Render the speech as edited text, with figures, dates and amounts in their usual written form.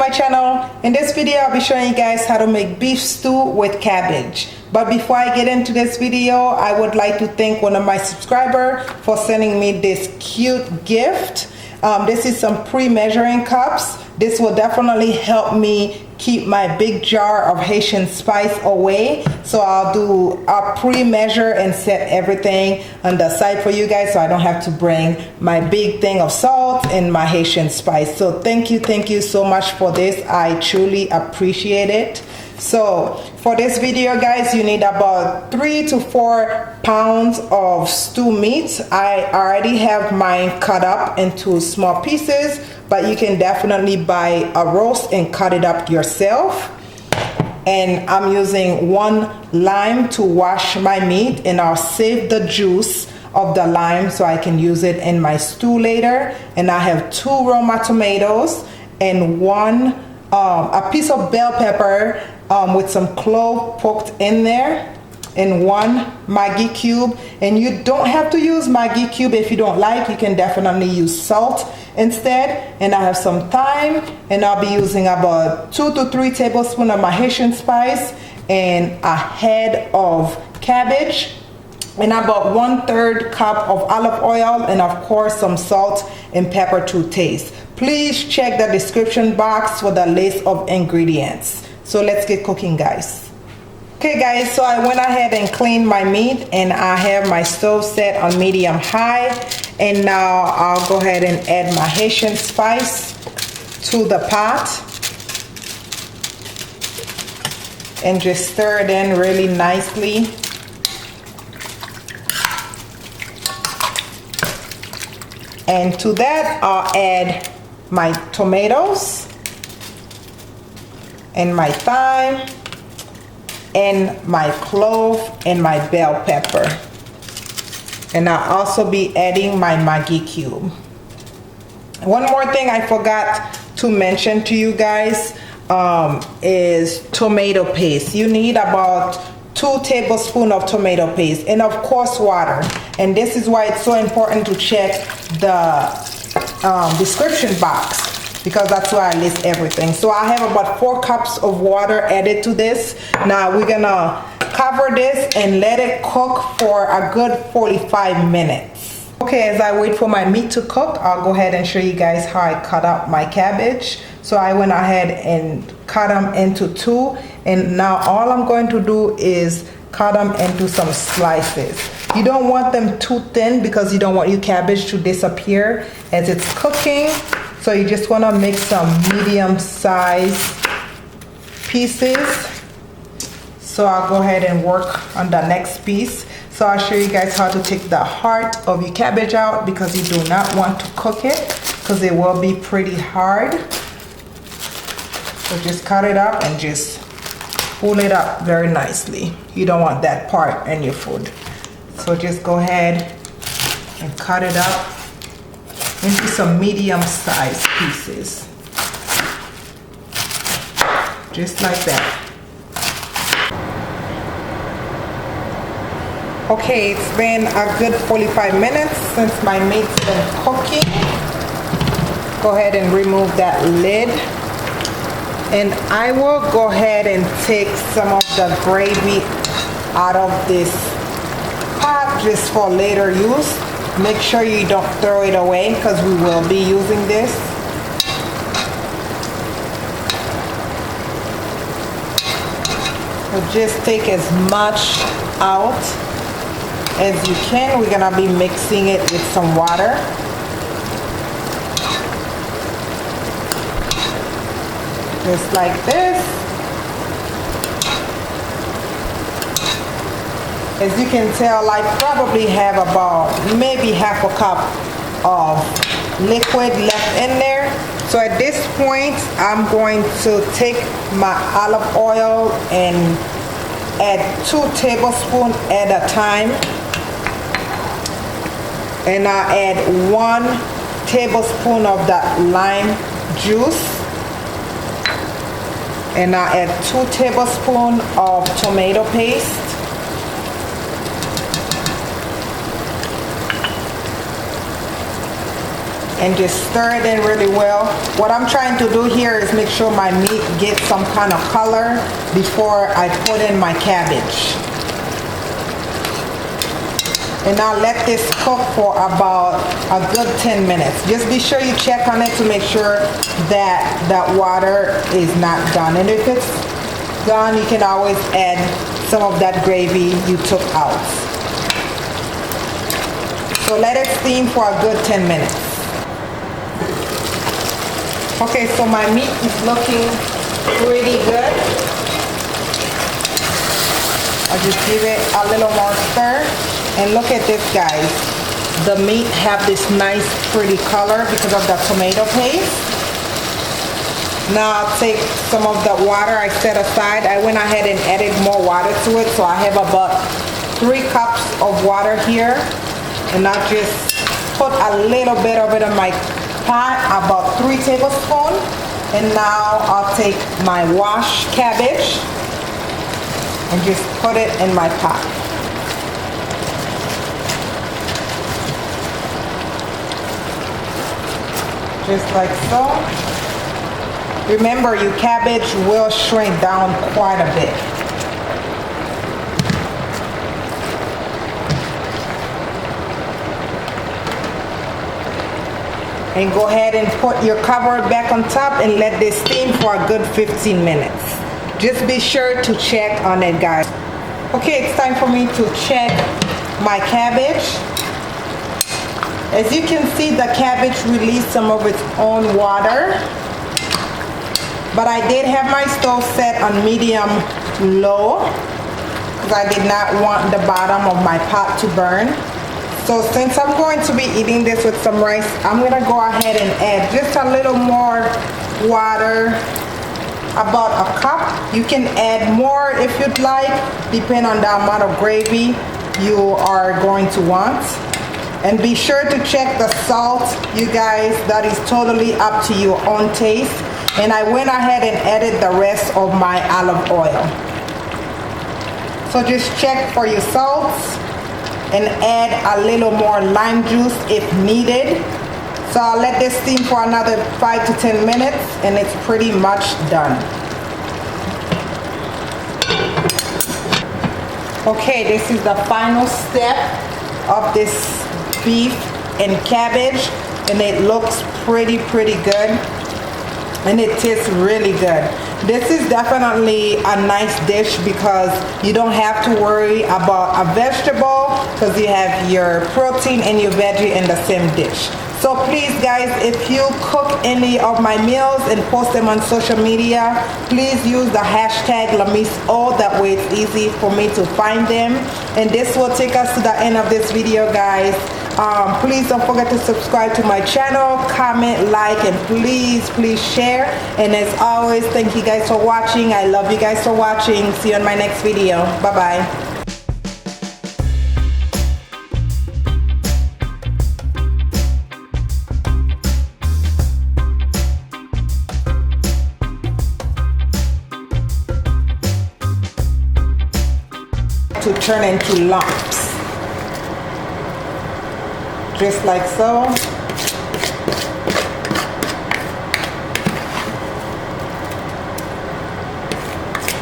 my channel. In this video I'll be showing you guys how to make beef stew with cabbage. But before I get into this video, I would like to thank one of my subscribers for sending me this cute gift. This is some pre-measuring cups. This will definitely help me keep my big jar of Haitian spice away. So I'll pre-measure and set everything on the side for you guys so I don't have to bring my big thing of salt and my Haitian spice. So thank you so much for this. I truly appreciate it. So for this video guys, you need about 3 to 4 pounds of stew meat. I already have mine cut up into small pieces, but you can definitely buy a roast and cut it up yourself. And I'm using 1 lime to wash my meat, and I'll save the juice of the lime so I can use it in my stew later. And I have 2 Roma tomatoes and a piece of bell pepper with some clove poked in there, and 1 Maggie cube. And you don't have to use Maggie cube if you don't like. You can definitely use salt instead. And I have some thyme, and I'll be using about 2 to 3 tablespoons of my Haitian spice, and a head of cabbage, and about 1/3 cup of olive oil, and of course some salt and pepper to taste. Please check the description box for the list of ingredients. So let's get cooking, guys. Okay guys, so I went ahead and cleaned my meat, and I have my stove set on medium high. And now I'll go ahead and add my Haitian spice to the pot and just stir it in really nicely. And to that I'll add my tomatoes and my thyme and my clove and my bell pepper. And I'll also be adding my Maggie cube. One more thing I forgot to mention to you guys is tomato paste. You need about 2 tablespoons of tomato paste, and of course water. And this is why it's so important to check the description box, because that's where I list everything. So I have about 4 cups of water added to this. Now we're gonna cover this and let it cook for a good 45 minutes. Okay, as I wait for my meat to cook, I'll go ahead and show you guys how I cut up my cabbage. So I went ahead and cut them into 2, and now all I'm going to do is cut them into some slices. You don't want them too thin because you don't want your cabbage to disappear as it's cooking. So you just want to make some medium-sized pieces. So I'll go ahead and work on the next piece. So I'll show you guys how to take the heart of your cabbage out, because you do not want to cook it because it will be pretty hard. So just cut it up and just pull it up very nicely. You don't want that part in your food. So just go ahead and cut it up into some medium-sized pieces. Just like that. Okay, it's been a good 45 minutes since my meat's been cooking. Go ahead and remove that lid. And I will go ahead and take some of the gravy out of this pot just for later use. Make sure you don't throw it away because we will be using this. So just take as much out as you can. We're gonna be mixing it with some water. Just like this. As you can tell, I probably have about maybe half a cup of liquid left in there. So at this point, I'm going to take my olive oil and add 2 tablespoons at a time. And I'll add 1 tablespoon of that lime juice. And I'll add 2 tablespoons of tomato paste. and just stir it in really well. What I'm trying to do here is make sure my meat gets some kind of color before I put in my cabbage. And now let this cook for about a good 10 minutes. Just be sure you check on it to make sure that that water is not done. And if it's done, you can always add some of that gravy you took out. So let it steam for a good 10 minutes. Okay, so my meat is looking pretty good. I'll just give it a little more stir. And look at this, guys. The meat have this nice pretty color because of the tomato paste. Now I'll take some of the water I set aside. I went ahead and added more water to it, so I have about 3 cups of water here. And I'll just put a little bit of it in my pot, about 3 tablespoons. And now I'll take my washed cabbage and just put it in my pot. Just like so. Remember, your cabbage will shrink down quite a bit. And go ahead and put your cover back on top and let this steam for a good 15 minutes. Just be sure to check on it, guys. Okay, it's time for me to check my cabbage. As you can see, the cabbage released some of its own water, but I did have my stove set on medium low because I did not want the bottom of my pot to burn. So since I'm going to be eating this with some rice, I'm gonna go ahead and add just a little more water, about a cup. You can add more if you'd like, depending on the amount of gravy you are going to want. And be sure to check the salt, you guys. That is totally up to your own taste. And I went ahead and added the rest of my olive oil. So just check for your salts and add a little more lime juice if needed. So I'll let this steam for another 5 to 10 minutes and it's pretty much done. Okay, this is the final step of this beef and cabbage, and it looks pretty good, and it tastes really good. This is definitely a nice dish because you don't have to worry about a vegetable because you have your protein and your veggie in the same dish. So please, guys, if you cook any of my meals and post them on social media, please use the hashtag lamiseoyugi. That way it's easy for me to find them. And this will take us to the end of this video, guys. Please don't forget to subscribe to my channel, comment, like, and please share. And as always, thank you guys for watching. I love you guys for watching. See you in my next video. Bye-bye. To turn into lumps, just like so.